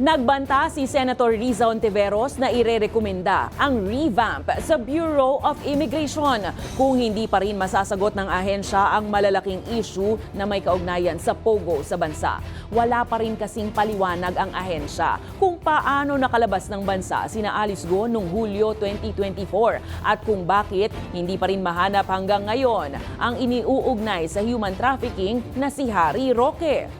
Nagbanta si Senator Riza Ontiveros na irerekomenda ang revamp sa Bureau of Immigration kung hindi pa rin masasagot ng ahensya ang malalaking issue na may kaugnayan sa pogo sa bansa. Wala pa rin kasing paliwanag ang ahensya kung paano nakalabas ng bansa sina Alice Go noong Hulyo 2024 at kung bakit hindi pa rin mahanap hanggang ngayon ang iniuugnay sa human trafficking na si Harry Roque.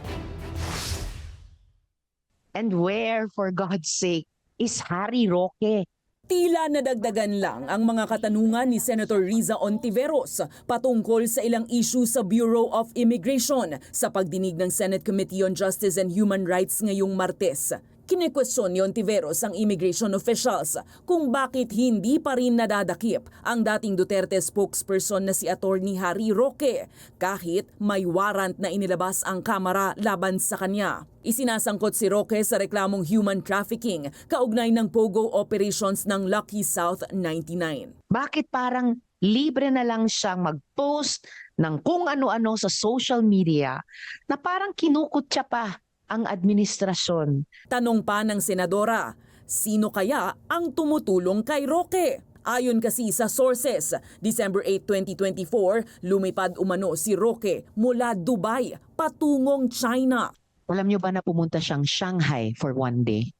And where, for God's sake, is Harry Roque? Tila nadagdagan lang ang mga katanungan ni Senator Riza Ontiveros patungkol sa ilang issue sa Bureau of Immigration sa pagdinig ng Senate Committee on Justice and Human Rights ngayong Martes. Kinekwestiyon ni Ontiveros ang immigration officials kung bakit hindi pa rin nadadakip ang dating Duterte spokesperson na si Attorney Harry Roque kahit may warrant na inilabas ang Kamara laban sa kanya. Isinasangkot si Roque sa reklamong human trafficking kaugnay ng pogo operations ng Lucky South 99. Bakit parang libre na lang siyang mag-post ng kung ano-ano sa social media na parang kinukutya pa ang administrasyon? Tanong pa ng senadora, sino kaya ang tumutulong kay Roque? Ayon kasi sa sources, December 8, 2024, lumipad umano si Roque mula Dubai patungong China. Alam niyo ba na pumunta siyang Shanghai for one day?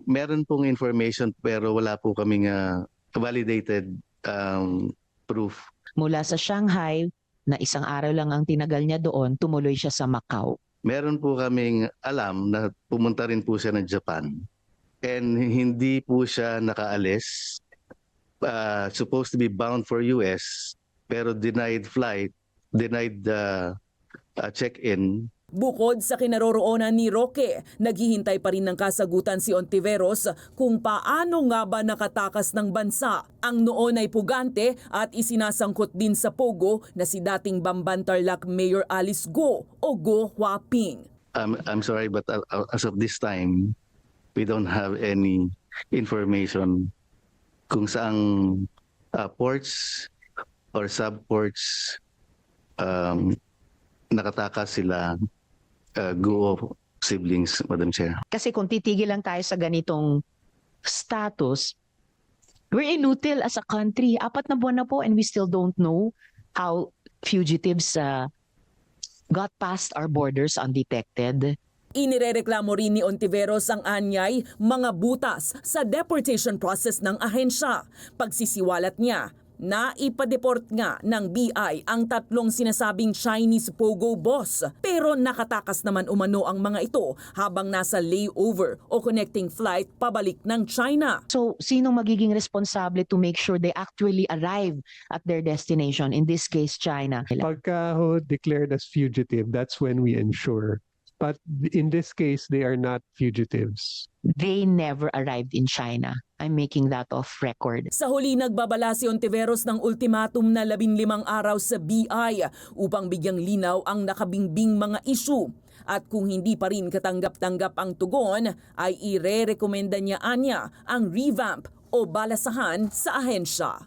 Meron pong information pero wala po kaming validated proof. Mula sa Shanghai, na isang araw lang ang tinagal niya doon, tumuloy siya sa Macau. Meron po kaming alam na pumunta rin po siya ng Japan and hindi po siya nakaalis. Supposed to be bound for US pero denied flight, denied check-in. Bukod sa kinaroroonan ni Roque, naghihintay pa rin ng kasagutan si Ontiveros kung paano nga ba nakatakas ng bansa ang noon ay pugante at isinasangkot din sa pogo na si dating Bamban-Tarlac Mayor Alice Go o Go Huaping. I'm sorry but as of this time, we don't have any information kung saang ports or subports nakatakas sila Go siblings, Madam Chair. Kasi kung titigil lang tayo sa ganitong status, we're inutil as a country. 4 na buwan na po and we still don't know how fugitives got past our borders undetected. Inirereklamo rin ni Ontiveros ang anyay mga butas sa deportation process ng ahensya. Pagsisiwalat niya na ipadeport nga ng BI ang 3 sinasabing Chinese pogo boss pero nakatakas naman umano ang mga ito habang nasa layover o connecting flight pabalik ng China. So, sino magiging responsable to make sure they actually arrive at their destination, in this case, China? Pagka declared as fugitive, that's when we ensure. But in this case, they are not fugitives. They never arrived in China. I'm making that off record. Sa huli nagbabala si Ontiveros ng ultimatum na 15 araw sa BI upang bigyang linaw ang nakabingbing mga issue. At kung hindi pa rin katanggap-tanggap ang tugon, ay irerekomenda niya anya ang revamp o balasahan sa ahensya.